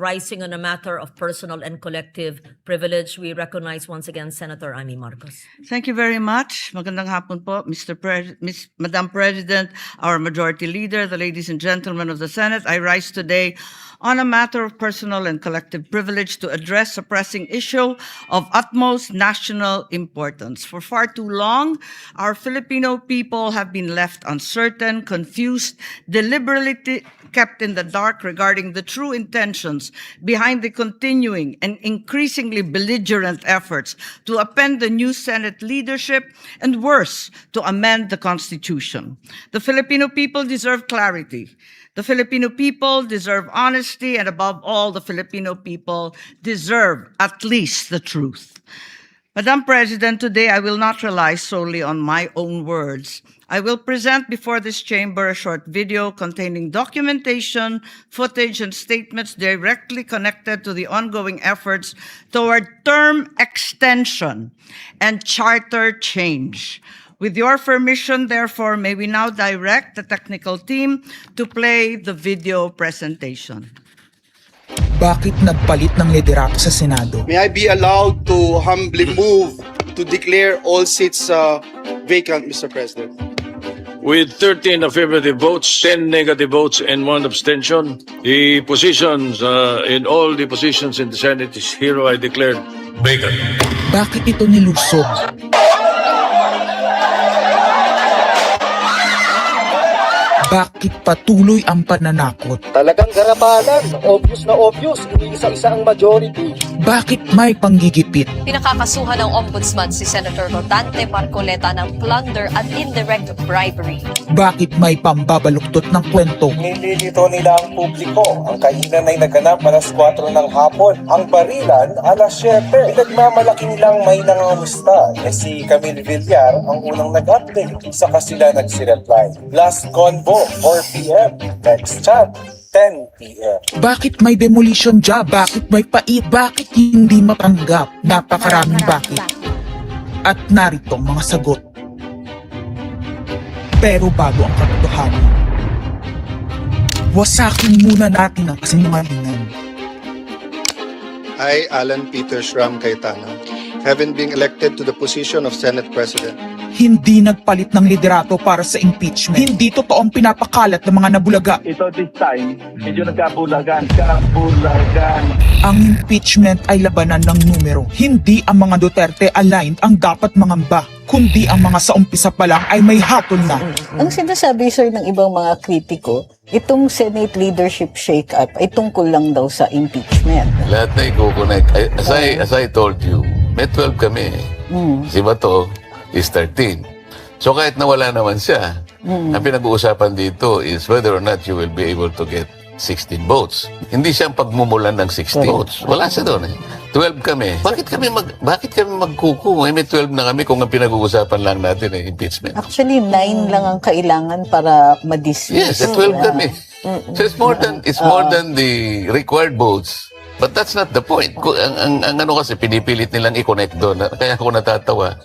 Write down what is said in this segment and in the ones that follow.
rising on a matter of personal and collective privilege. We recognize once again Senator Amy Marcos. Thank you very much. Magandang hapon po, Madam President, our Majority Leader, the ladies and gentlemen of the Senate. I rise today on a matter of personal and collective privilege to address a pressing issue of utmost national importance. For far too long, our Filipino people have been left uncertain, confused, deliberately kept in the dark regarding the true intentions behind the continuing and increasingly belligerent efforts to append the new Senate leadership and, worse, to amend the Constitution. The Filipino people deserve clarity. The Filipino people deserve honesty, and above all, the Filipino people deserve at least the truth. Madam President, today I will not rely solely on my own words. I will present before this chamber a short video containing documentation, footage, and statements directly connected to the ongoing efforts toward term extension and charter change. With your permission, therefore, may we now direct the technical team to play the video presentation. Bakit nagpalit ng liderato sa Senado? May I be allowed to humbly move to declare all seats vacant, Mr. President? With 13 affirmative votes, 10 negative votes, and 1 abstention, the positions in all the positions in the Senate is hereby declared vacant. Bakit ito nilusog? Bakit patuloy ang pananakot? Talagang garabalan, obvious na obvious, iniisa-isa ang majority. Bakit may panggigipit? Pinakakasuhan ng Ombudsman si Senator Rodante Marcoleta ng plunder at indirect bribery. Bakit may pambabaluktot ng kwento? Nililito nila ang publiko. Ang kainan ay naganap alas 4 ng hapon. Ang barilan alas 7. Pinagmamalaki nilang may nangangamusta. Si Camille Villar ang unang nag-update. Saka sila nagsi-reply. Last convo, 4 p.m. Next chat, 10 p.m. Bakit may demolition job? Bakit may pait? Bakit hindi matanggap? Napakaraming bakit. At narito ang mga sagot. Pero bago ang katotohanan, wasakin muna natin ang kasinungalingan. I, Alan Peter Shram Cayetano, having been elected to the position of Senate President, Hindi nagpalit ng liderato para sa impeachment. Hindi totoong pinapakalat ng mga nabulaga. Ito this time, medyo nagkabulagan. Ang impeachment ay labanan ng numero. Hindi ang mga Duterte aligned ang dapat mangamba, kundi ang mga sa umpisa pa lang ay may hatol na. Ang sinasabi, sir, ng ibang mga kritiko, itong Senate leadership shake-up ay tungkol lang daw sa impeachment. Lahat na i-connect. As I told you, may 12 kami. Si Bato is 13. So kahit nawala naman siya, ang pinag-uusapan dito is whether or not you will be able to get 16 votes. Hindi siyang pagmumulan ng 16 votes. Wala siya doon eh. 12 kami. Bakit kami magkuku? May 12 na kami kung ang pinag-uusapan lang natin ay impeachment. Actually, 9 lang ang kailangan para ma-dismiss. Yes, 12 kami. So it's more than the required votes. But that's not the point. Ang ano kasi, pinipilit nilang i-connect doon. Kaya ako natatawa.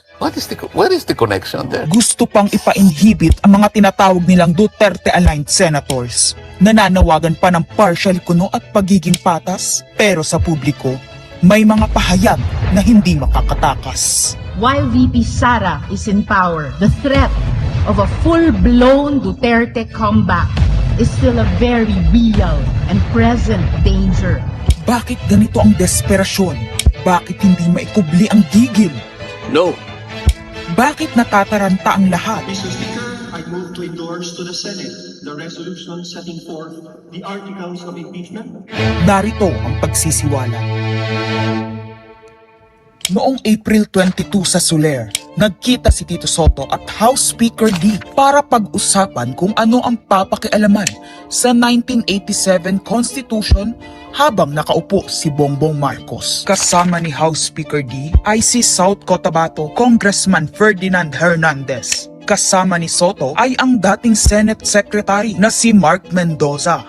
Where is the connection there? Gusto pang ipa-inhibit ang mga tinatawag nilang Duterte-aligned senators. Nananawagan pa ng partial kuno at pagiging patas. Pero sa publiko, may mga pahayag na hindi makakatakas. While VP Sara is in power, the threat of a full-blown Duterte comeback is still a very real and present danger. Bakit ganito ang desperasyon? Bakit hindi maikubli ang gigil? No. Bakit natataranta ang lahat? Mr. Speaker, I move to endorse to the Senate the resolution setting forth the articles of impeachment. Narito ang pagsisiwala. Noong April 22 sa Soler, nagkita si Tito Soto at House Speaker D para pag-usapan kung ano ang papakialaman sa 1987 Constitution habang nakaupo si Bongbong Marcos. Kasama ni House Speaker D ay si South Cotabato Congressman Ferdinand Hernandez. Kasama ni Soto ay ang dating Senate Secretary na si Mark Mendoza.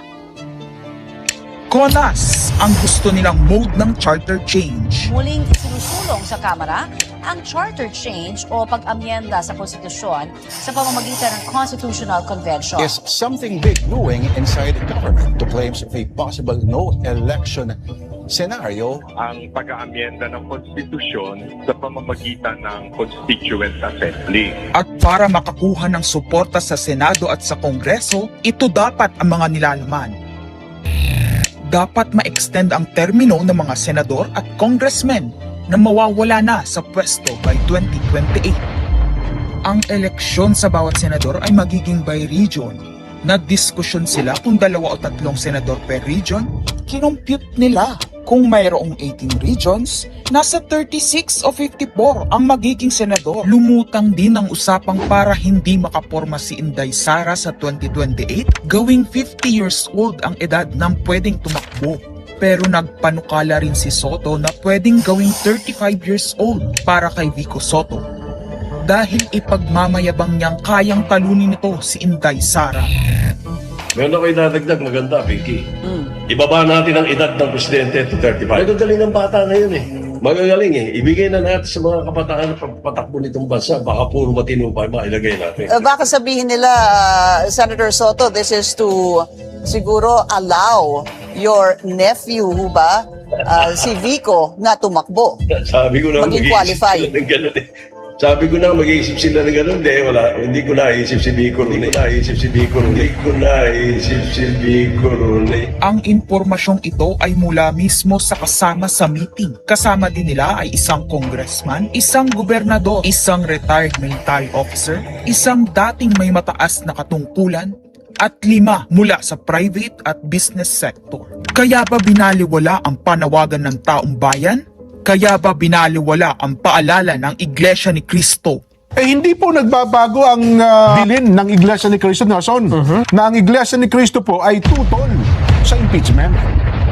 Konas ang gusto nilang mode ng charter change. Muling isinusulong sa Kamara ang charter change o pag-amyenda sa konstitusyon sa pamamagitan ng Constitutional Convention. Is something big brewing inside the government to claims of a possible no-election scenario? Ang pag-aamyenda ng konstitusyon sa pamamagitan ng Constituent Assembly. At para makakuha ng suporta sa Senado at sa Kongreso, ito dapat ang mga nilalaman. Dapat ma-extend ang termino ng mga senador at congressmen na mawawala na sa pwesto by 2028. Ang eleksyon sa bawat senador ay magiging by region. Nagdiskusyon sila kung 2 o 3 senador per region. Kinompute nila kung mayroong 18 regions, nasa 36 o 54 ang magiging senador. Lumutang din ang usapang para hindi makaporma si Inday Sara sa 2028, gawing 50 years old ang edad ng pwedeng tumakbo. Pero nagpanukala rin si Soto na pwedeng gawing 35 years old para kay Vico Soto. Dahil ipagmamayabang niyang kayang talunin ito si Inday Sara. Meron ako idadagdag maganda, Vicky. Ibaba natin ang edad ng presidente to 35. Magagaling ng bata ngayon eh. Magagaling eh. Ibigay na natin sa mga kabataan na pagpatakbo nitong bansa. Baka puro matino pa mailagay natin. Baka sabihin nila, Senator Soto, this is to siguro allow your nephew, ba, si Vico, na tumakbo. Sabi ko na Maging qualify. Sabi ko na mag-iisip sila ng gano'n. Hindi ko naisip si Vico rin. Ang impormasyong ito ay mula mismo sa kasama sa meeting. Kasama din nila ay isang congressman, isang gobernador, isang retired military officer, isang dating may mataas na katungkulan, at 5 mula sa private at business sector. Kaya ba binaliwala ang panawagan ng taong bayan? Kaya ba binaliwala ang paalala ng Iglesia ni Cristo? Hindi po nagbabago ang bilin ng Iglesia ni Cristo, Nelson, na ang Iglesia ni Cristo po ay tutol sa impeachment.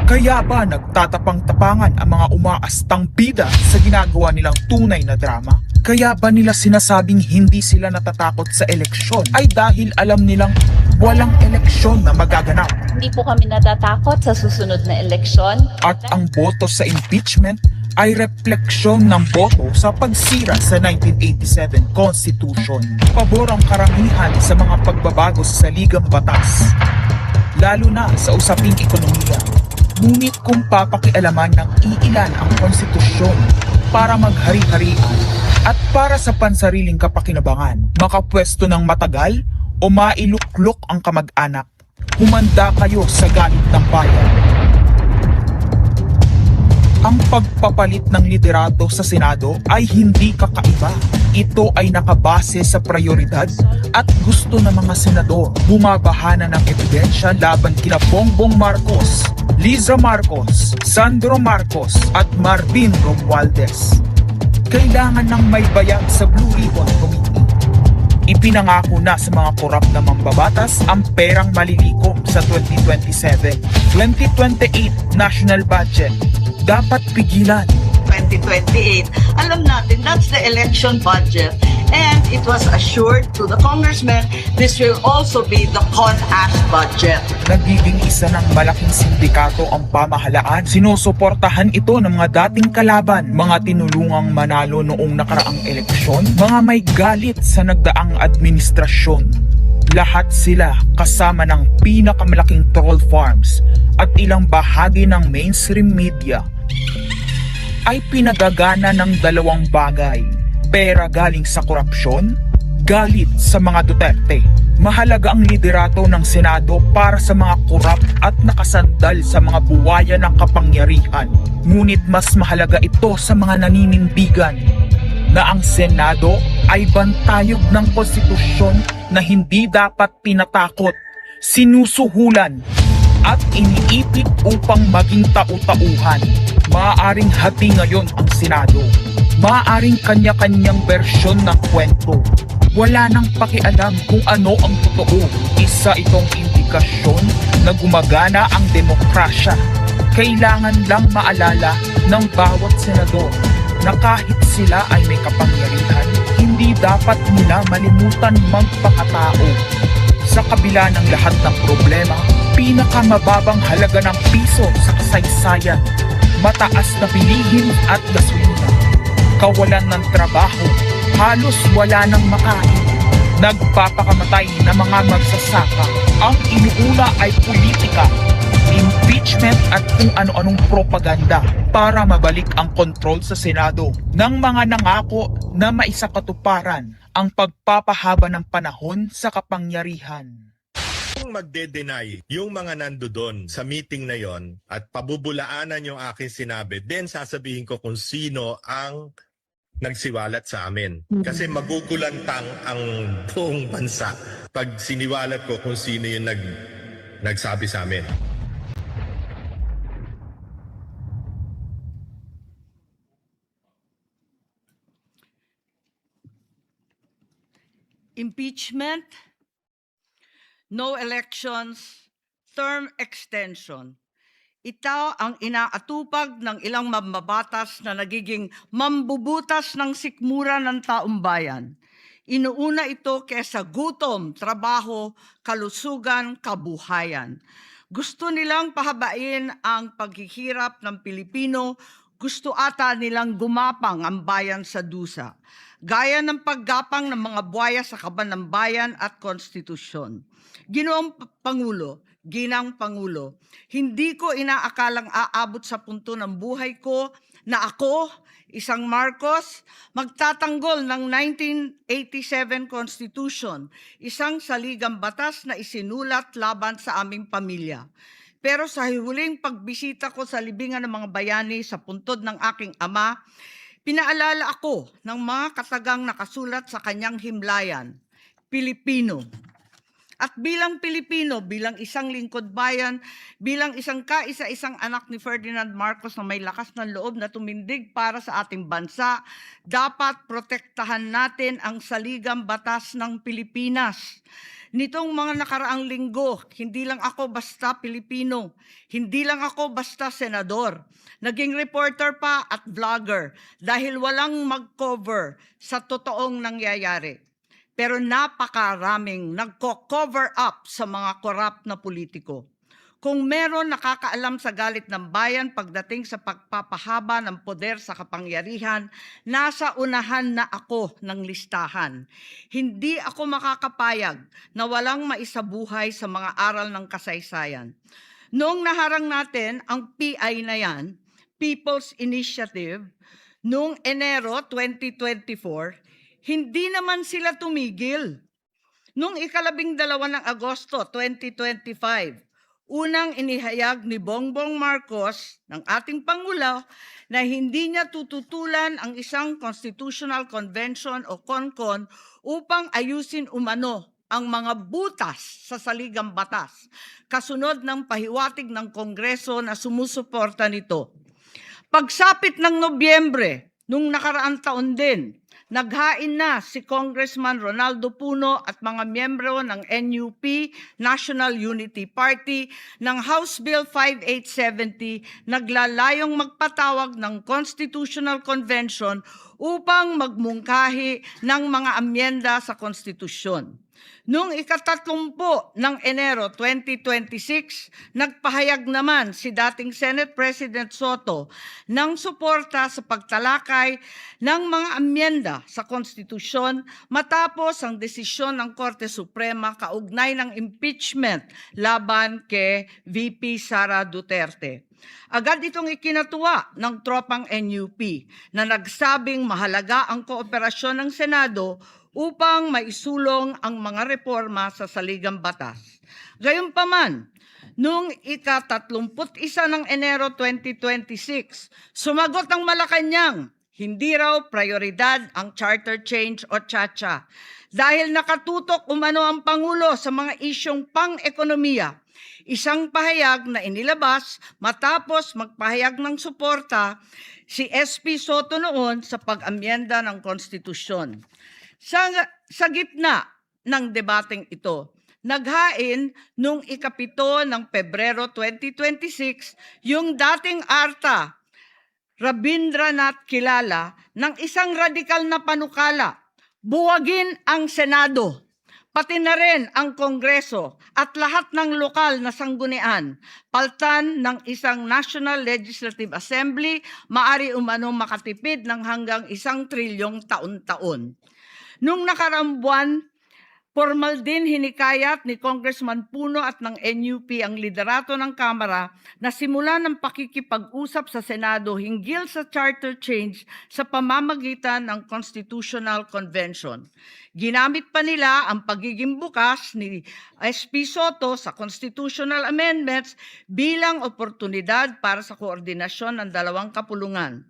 Kaya ba nagtatapang-tapangan ang mga umaastang bida sa ginagawa nilang tunay na drama? Kaya ba nila sinasabing hindi sila natatakot sa eleksyon ay dahil alam nilang walang eleksyon na magaganap? Hindi po kami natatakot sa susunod na eleksyon. At ang boto sa impeachment ay refleksyon ng boto sa pagsira sa 1987 Constitution. Pabor ang karamihan sa mga pagbabago sa saligang batas, lalo na sa usaping ekonomiya. Ngunit kung papakialaman ng iilan ang konstitusyon para maghari-harian at para sa pansariling kapakinabangan, makapwesto ng matagal o mailuklok ang kamag-anak, humanda kayo sa galit ng bayan. Ang pagpapalit ng liderato sa Senado ay hindi kakaiba. Ito ay nakabase sa prioridad at gusto ng mga senador. Bumabahana ng ebidensya laban kina Bongbong Marcos, Liza Marcos, Sandro Marcos at Marvin Romualdez. Kailangan ng may bayag sa Blue Ribbon Committee. Ipinangako na sa mga korap na mambabatas ang perang malilikom sa 2027. 2028 national budget. Dapat pigilan. 2028, alam natin that's the election budget. And it was assured to the congressman, this will also be the CONAS budget. Nagiging isa ng malaking sindikato ang pamahalaan. Sinusuportahan ito ng mga dating kalaban, mga tinulungang manalo noong nakaraang eleksyon, mga may galit sa nagdaang administrasyon. Lahat sila kasama ng pinakamalaking troll farms at ilang bahagi ng mainstream media ay pinagagana ng 2 bagay. Pera galing sa korupsyon, galit sa mga Duterte. Mahalaga ang liderato ng Senado para sa mga korap at nakasandal sa mga buwaya ng kapangyarihan. Ngunit mas mahalaga ito sa mga naninindigan na ang Senado ay bantayog ng konstitusyon na hindi dapat tinatakot, sinusuhulan at iniipit upang maging tau-tauhan. Maaaring hati ngayon ang Senado. Maaaring kanya-kanyang bersyon ng kwento. Wala nang pakialam kung ano ang totoo. Isa itong indikasyon na gumagana ang demokrasya. Kailangan lang maalala ng bawat senador na kahit sila ay may kapangyarihan, hindi dapat nila malimutan magpakatao. Sa kabila ng lahat ng problema, pinakamababang halaga ng piso sa kasaysayan, mataas na bilihin at gasolina, kawalan ng trabaho, halos wala nang makain. Nagpapakamatay na mga magsasaka. Ang inuuna ay politika, impeachment at kung ano-anong propaganda para mabalik ang kontrol sa Senado ng mga nangako na maisakatuparan ang pagpapahaba ng panahon sa kapangyarihan. Kung magde-deny yung mga nandoon sa meeting na yon at pabubulaanan yung aking sinabi, then sasabihin ko kung sino ang nagsiwalat sa amin. Kasi magugulantang ang buong bansa pag siniwalat ko kung sino yung nagsabi sa amin. Impeachment, no elections, term extension. Ito ang inaatupag ng ilang mambabatas na nagiging mambubutas ng sikmura ng taong bayan. Inuuna ito kesa gutom, trabaho, kalusugan, kabuhayan. Gusto nilang pahabain ang paghihirap ng Pilipino, gusto ata nilang gumapang ang bayan sa dusa. Gaya ng paggapang ng mga buhaya sa kaban ng bayan at konstitusyon. Ginoong Pangulo, Ginang Pangulo, hindi ko inaakalang aabot sa punto ng buhay ko na ako, isang Marcos, magtatanggol ng 1987 Constitution, isang saligang batas na isinulat laban sa aming pamilya. Pero sa huling pagbisita ko sa libingan ng mga bayani sa puntod ng aking ama, pinaalala ako ng mga katagang nakasulat sa kanyang himlayan, Pilipino. At bilang Pilipino, bilang isang lingkod bayan, bilang isang kaisa-isang anak ni Ferdinand Marcos na may lakas ng loob na tumindig para sa ating bansa, dapat protektahan natin ang saligang batas ng Pilipinas. Nitong mga nakaraang linggo, hindi lang ako basta Pilipino, hindi lang ako basta senador, naging reporter pa at vlogger dahil walang mag-cover sa totoong nangyayari. Pero napakaraming nagko-cover up sa mga korap na politiko. Kung meron nakakaalam sa galit ng bayan pagdating sa pagpapahaba ng poder sa kapangyarihan, nasa unahan na ako ng listahan. Hindi ako makakapayag na walang maisabuhay sa mga aral ng kasaysayan. Noong naharang natin ang PI na yan, People's Initiative, noong Enero 2024, hindi naman sila tumigil. Noong 12 ng Agosto 2025, unang inihayag ni Bongbong Marcos ng ating Pangulo na hindi niya tututulan ang isang Constitutional Convention o CONCON upang ayusin umano ang mga butas sa saligang batas, kasunod ng pahiwatig ng Kongreso na sumusuporta nito. Pagsapit ng Nobyembre, nung nakaraang taon din, naghain na si Congressman Ronaldo Puno at mga miyembro ng NUP, National Unity Party, ng House Bill 5870, naglalayong magpatawag ng Constitutional Convention upang magmungkahi ng mga amyenda sa konstitusyon. Noong 30 ng Enero 2026, nagpahayag naman si dating Senate President Soto ng suporta sa pagtalakay ng mga amyenda sa konstitusyon matapos ang desisyon ng Korte Suprema kaugnay ng impeachment laban kay VP Sara Duterte. Agad itong ikinatuwa ng tropang NUP na nagsabing mahalaga ang kooperasyon ng Senado upang maisulong ang mga reforma sa saligang batas. Gayunpaman, noong ika-31 ng Enero 2026, sumagot ang Malacanang, hindi raw prioridad ang charter change o CHACHA dahil nakatutok umano ang Pangulo sa mga isyong pang-ekonomiya. Isang pahayag na inilabas matapos magpahayag ng suporta si SP Soto noon sa pag-amyenda ng konstitusyon. Sa gitna ng debateng ito, naghain noong ika-7 ng Pebrero 2026 yung dating ARTA, Rabindranath Kilala, ng isang radikal na panukala, buwagin ang Senado. pati na rin ang Kongreso at lahat ng lokal na sanggunian, paltan ng isang National Legislative Assembly, maari umano makatipid ng hanggang 1 trilyong taon-taon. Nung nakaraang buwan, formal din hinikayat ni Congressman Puno at ng NUP ang liderato ng Kamara na simulan ng pakikipag-usap sa Senado hinggil sa charter change sa pamamagitan ng Constitutional Convention. Ginamit pa nila ang pagiging bukas ni SP Soto sa constitutional amendments bilang oportunidad para sa koordinasyon ng dalawang kapulungan.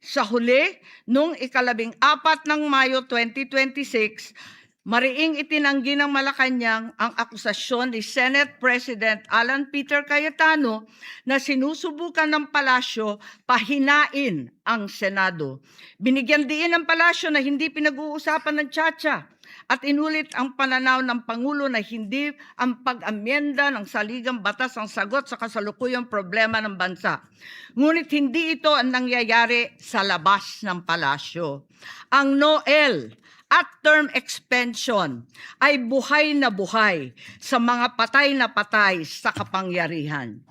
Sa huli, noong 14 ng Mayo 2026, mariing itinanggi ng Malacanang ang akusasyon ni Senate President Alan Peter Cayetano na sinusubukan ng palasyo pahinain ang Senado. Binigyan diin ng palasyo na hindi pinag-uusapan ng Chacha at inulit ang pananaw ng Pangulo na hindi ang pag-amyenda ng saligang batas ang sagot sa kasalukuyang problema ng bansa. Ngunit hindi ito ang nangyayari sa labas ng palasyo. Ang NOEL at term extension ay buhay na buhay sa mga patay na patay sa kapangyarihan.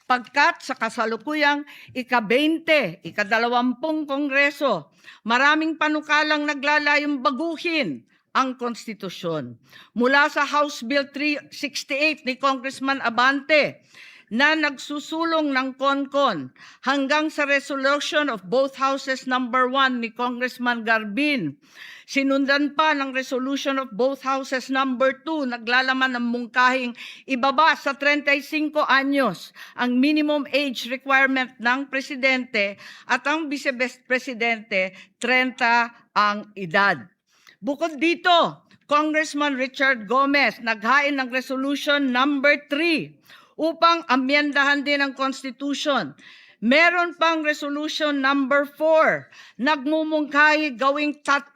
Pagkat sa kasalukuyang ika-20, ika-20 Kongreso, maraming panukalang naglalayong baguhin ang konstitusyon. Mula sa House Bill 368 ni Congressman Abante, na nagsusulong ng CONCON hanggang sa resolution of both houses number 1 ni Congressman Garbin. Sinundan pa ng resolution of both houses number 2, naglalaman ng mungkahing ibaba sa 35 anyos ang minimum age requirement ng presidente at ang vice-presidente 30 ang edad. Bukod dito, Congressman Richard Gomez naghain ng resolution number 3 upang amyendahan din ang Constitution. Meron pang resolution number 4, nagmumungkahi gawing 3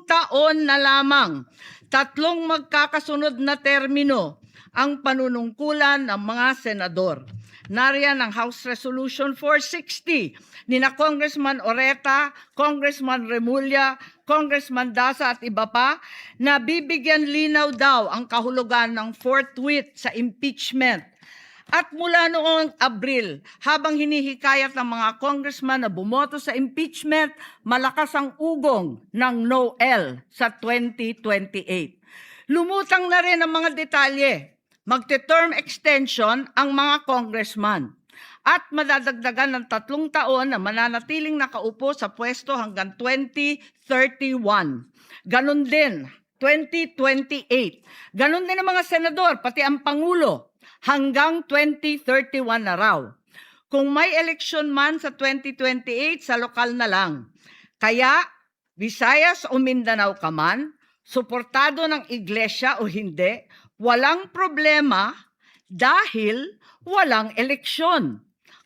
taon na lamang, 3 magkakasunod na termino ang panunungkulan ng mga senador. Nariyan ang House Resolution 460 ni na Congressman Oreta, Congressman Remulla, Congressman Dasa at iba pa na bibigyan linaw daw ang kahulugan ng forthwith sa impeachment. At mula noong Abril, habang hinihikayat ng mga congressman na bumoto sa impeachment, malakas ang ugong ng NOEL sa 2028. Lumutang na rin ang mga detalye. Magte-term extension ang mga congressman at madadagdagan ng 3 taon na mananatiling nakaupo sa pwesto hanggang 2031. Ganon din, 2028. Ganon din ang mga senador, pati ang Pangulo, hanggang 2031 na raw. Kung may eleksyon man sa 2028, sa lokal na lang. Kaya, Visayas o Mindanao ka man, suportado ng iglesia o hindi, walang problema dahil walang eleksyon.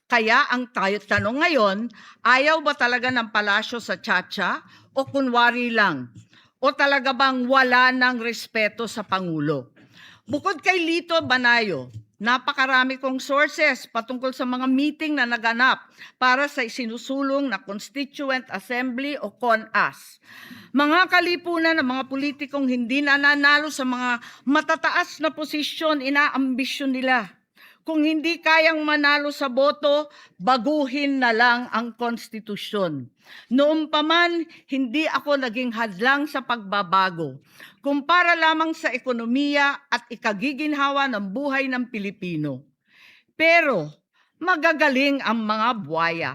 Kaya ang tanong ngayon, ayaw ba talaga ng palasyo sa Chacha o kunwari lang? O talaga bang wala ng respeto sa Pangulo? Bukod kay Lito Banayo, napakarami kong sources patungkol sa mga meeting na naganap para sa isinusulong na Constituent Assembly o CONAS. Mga kalipunan ng mga politikong hindi nananalo sa mga matataas na posisyon, inaambisyon nila. Kung hindi kayang manalo sa boto, baguhin na lang ang konstitusyon. Noon pa man, hindi ako naging hadlang sa pagbabago. Kumpara lamang sa ekonomiya at ikagiginhawa ng buhay ng Pilipino. Pero magagaling ang mga buwaya.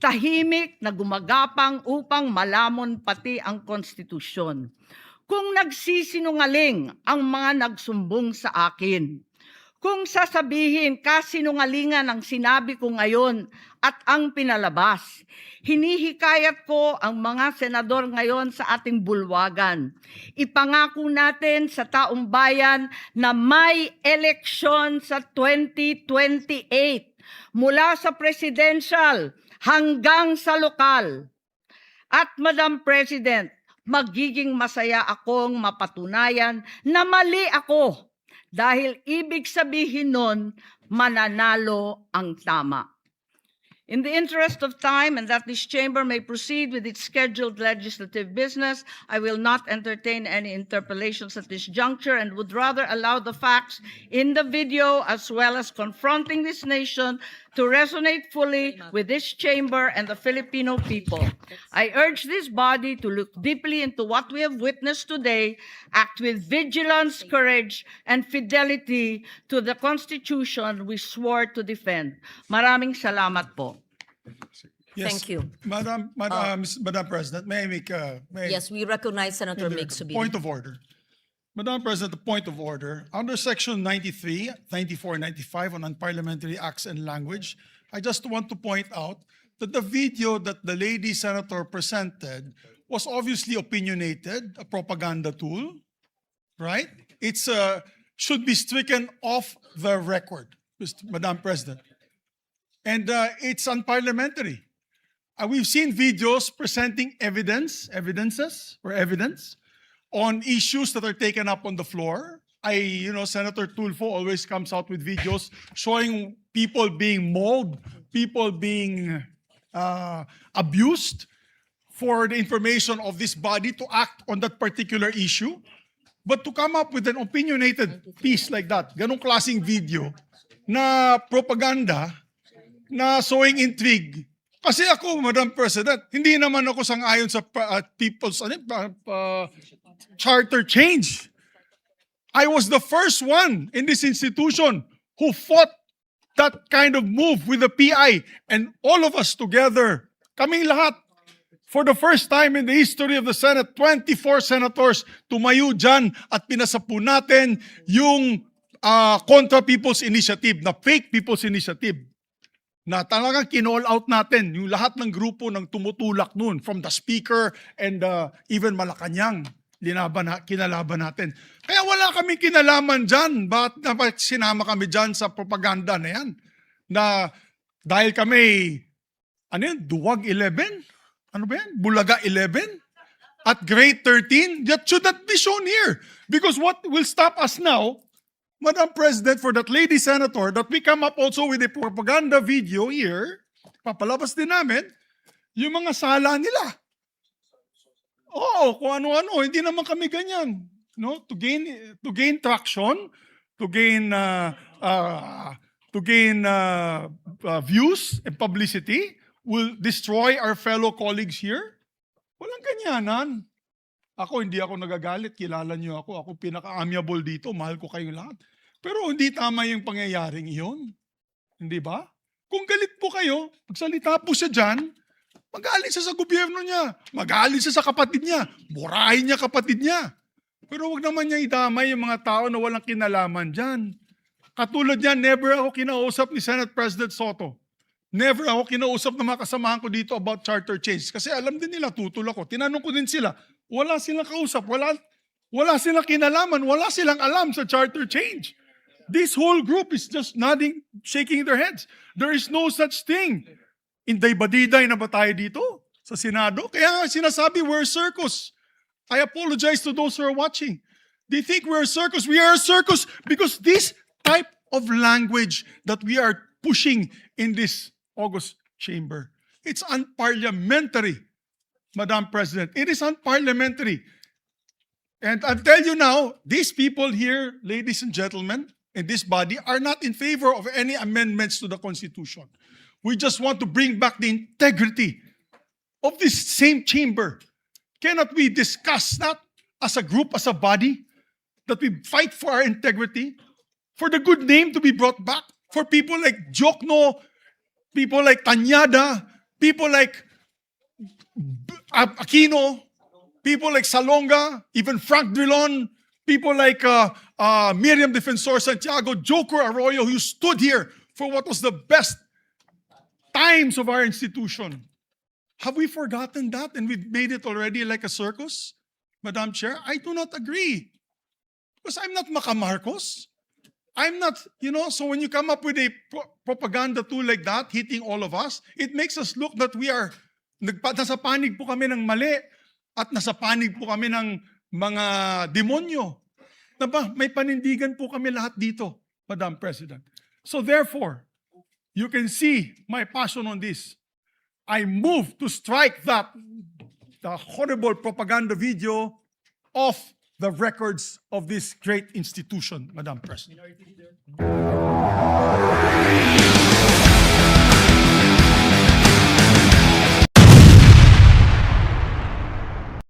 Tahimik na gumagapang upang malamon pati ang konstitusyon. Kung nagsisinungaling ang mga nagsumbong sa akin, kung sasabihin kasinungalingan ang sinabi ko ngayon at ang pinalabas, hinihikayat ko ang mga senador ngayon sa ating bulwagan. Ipangako natin sa taong bayan na may eleksyon sa 2028 mula sa presidential hanggang sa lokal. At Madam President, magiging masaya akong mapatunayan na mali ako. Dahil ibig sabihin nun, mananalo ang tama. In the interest of time and that this chamber may proceed with its scheduled legislative business, I will not entertain any interpellations at this juncture and would rather allow the facts in the video as well as confronting this nation to resonate fully with this chamber and the Filipino people. I urge this body to look deeply into what we have witnessed today, act with vigilance, courage, and fidelity to the Constitution we swore to defend. Maraming salamat po. Thank you. Madam President, may I make Yes, we recognize Senator Mig Subiri. point of order? Madam President, the point of order. Under Section 93, 94, and 95 on unparliamentary acts and language, I just want to point out that the video that the lady senator presented was obviously opinionated, a propaganda tool, right? It's should be stricken off the record, Madam President. And it's unparliamentary. We've seen videos presenting evidence on issues that are taken up on the floor. Senator Tulfo always comes out with videos showing people being mauled, people being abused for the information of this body to act on that particular issue. But to come up with an opinionated piece like that, ganong klaseng video na propaganda, na sowing intrigue. Kasi ako, Madam President, hindi naman ako sang-ayon sa people's charter change. I was the first one in this institution who fought that kind of move with the PI, and all of us together, kaming lahat, for the first time in the history of the Senate, 24 senators tumayo dyan at pinasapo natin yung Contra People's Initiative, na fake People's Initiative, na talagang kinall out natin yung lahat ng grupo ng tumutulak nun, from the Speaker and even Malacanang, kinalaban natin. Kaya wala kaming kinalaman dyan. Bakit sinama kami dyan sa propaganda na yan? Na dahil kami, Duwag 11? Ano ba yan? Bulaga 11? At grade 13? That should not be shown here. Because what will stop us now, Madam President, for that lady senator, that we come up also with a propaganda video here, papalabas din namin, yung mga sala nila. Oo, kung ano-ano, hindi naman kami ganyan. No? To gain traction, to gain views and publicity, will destroy our fellow colleagues here? Walang ganyanan. Ako, hindi ako nagagalit. Kilala niyo ako. Ako pinaka-amiable dito. Mahal ko kayong lahat. Pero hindi tama yung pangyayaring iyon. Hindi ba? Kung galit po kayo, magsalita po siya dyan, magalit siya sa gobyerno niya. Magalit siya sa kapatid niya. Murahin niya kapatid niya. Pero wag naman niya idamay yung mga tao na walang kinalaman dyan. Katulad niya, never ako kinausap ni Senate President Soto. Never ako kinausap ng mga kasamahan ko dito about charter change. Kasi alam din nila, tutol ako. Tinanong ko din sila, wala silang kausap, wala silang kinalaman, wala silang alam sa charter change. This whole group is just nodding, shaking their heads. There is no such thing. Inday-badiday na ba tayo dito sa Senado? Kaya nga sinasabi, we're a circus. I apologize to those who are watching. They think we're a circus. We are a circus because this type of language that we are pushing in this August chamber, it's unparliamentary, Madam President. It is unparliamentary. And I'll tell you now, these people here, ladies and gentlemen, in this body, are not in favor of any amendments to the Constitution. We just want to bring back the integrity of this same chamber. Cannot we discuss that as a group, as a body, that we fight for our integrity, for the good name to be brought back, for people like Jokno, people like Tanyada, people like Aquino, people like Salonga, even Frank Drilon, people like Miriam Defensor Santiago, Joker Arroyo, who stood here for what was the best times of our institution. Have we forgotten that and we've made it already like a circus? Madam Chair, I do not agree. Because I'm not Macamarcos. I'm not, so when you come up with a propaganda tool like that, hitting all of us, it makes us look that we are, nasa panig po kami ng mali at nasa panig po kami ng mga demonyo. May panindigan po kami lahat dito, Madam President. So therefore, you can see my passion on this. I move to strike the horrible propaganda video off the records of this great institution, Madam President.